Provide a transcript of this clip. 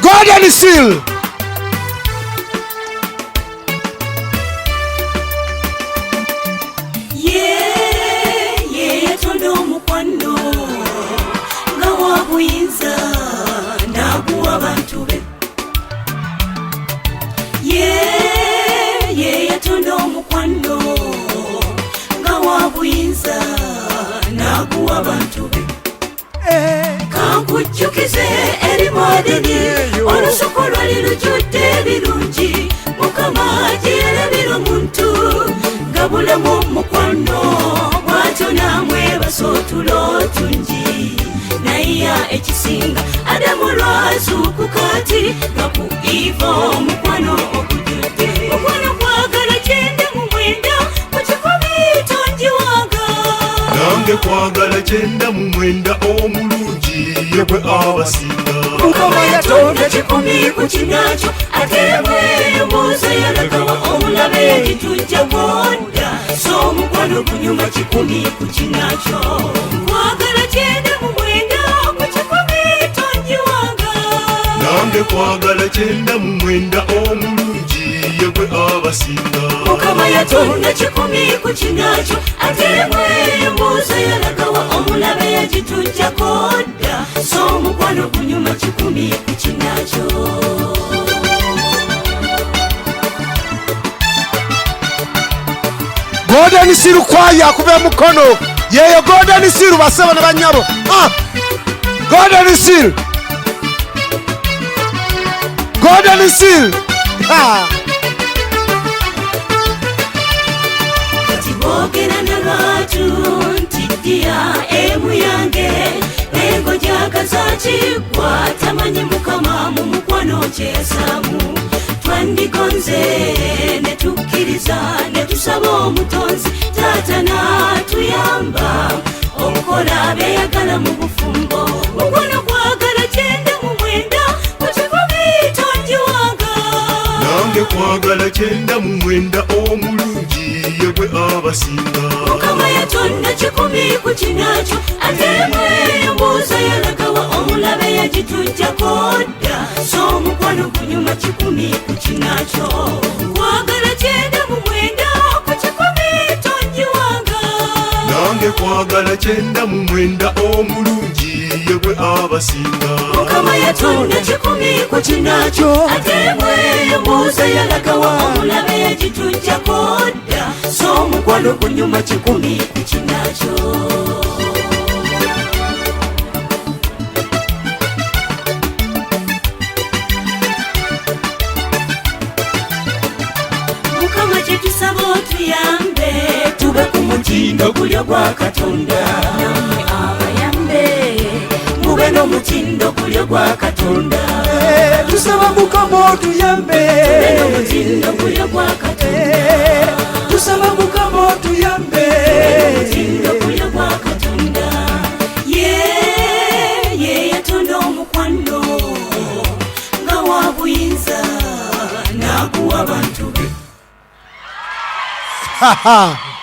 Golden Seal. Kankujukize eri mwadeni olusuku lwali lujjudde ebirungi Mukama gye yalabira omuntu nga bulamu mukwano bw'atyo namwebasa otulo tungi naye ekisinga Adamu lwazuukuka ati nga ku Eva omukwano ogujjudde mukwano kwagala 99 mu kikumi tonjiwanga nange kwagala 99 omulungi yebwe abasinga Mukama yatonda 10 ku kinakyo ate mweyoboza yalagawa omulabe yagitujja gonda so omukwano gunyuma 10 ku kinakyo kwagala 99 ku kikumi tonjiwanga nange kwagala 99 omulungi yebwe abasinga Mukama yatonda 10 ku kinakyo ate mweyoboza yalagawa omulabe yagitujja gonda so omukwano gunyuma 10 ku kinakyo Golden Seal kwaya akube mukono yeyo Golden Seal basaba ne banyabo Golden Seal Golden Seal kati boogera n'abantu nti ddiya emu yange engo gyakazakigwa tamanyi Mukama mu mukwano kyesamu twandigonze ne tukkiriza ne tusaba omutonzi taata n'atuyamba okukola beeyagala mu bufumbo mukwano gwagala 99 ku kikumi tonjiwanga nange kwagala 99 omulungi yebwe abasinga Mukama yatonda 10 ku kinakyo ate mweyoboza yalagawa omulabe yagitujja kodda so omukwano gunyuma 10 ku kinakyo kwagala 99 ku kikumi tonjiwanga nange kwagala 99 omulungi yebwe abasinga Mukama yatonda 10 ku kinakyo ate mweyoboza yalagawa omulabe yagitujja kodda so omukwano gunyuma 10 ku kinakyo Mukama kyetusaba otuyambe tube ku mutindo gulyo gwa Katonda namwe abayambe mube n'omutindo gulyo gwa Katonda tusaba Mukama otuyambe tube n'omutindo gulyo gwa Katonda tusaba Mukama otuyambe n'omutindo gulyo gwa Katonda ye yatonda omukwano nga wa buyinza n'aguwa abantu be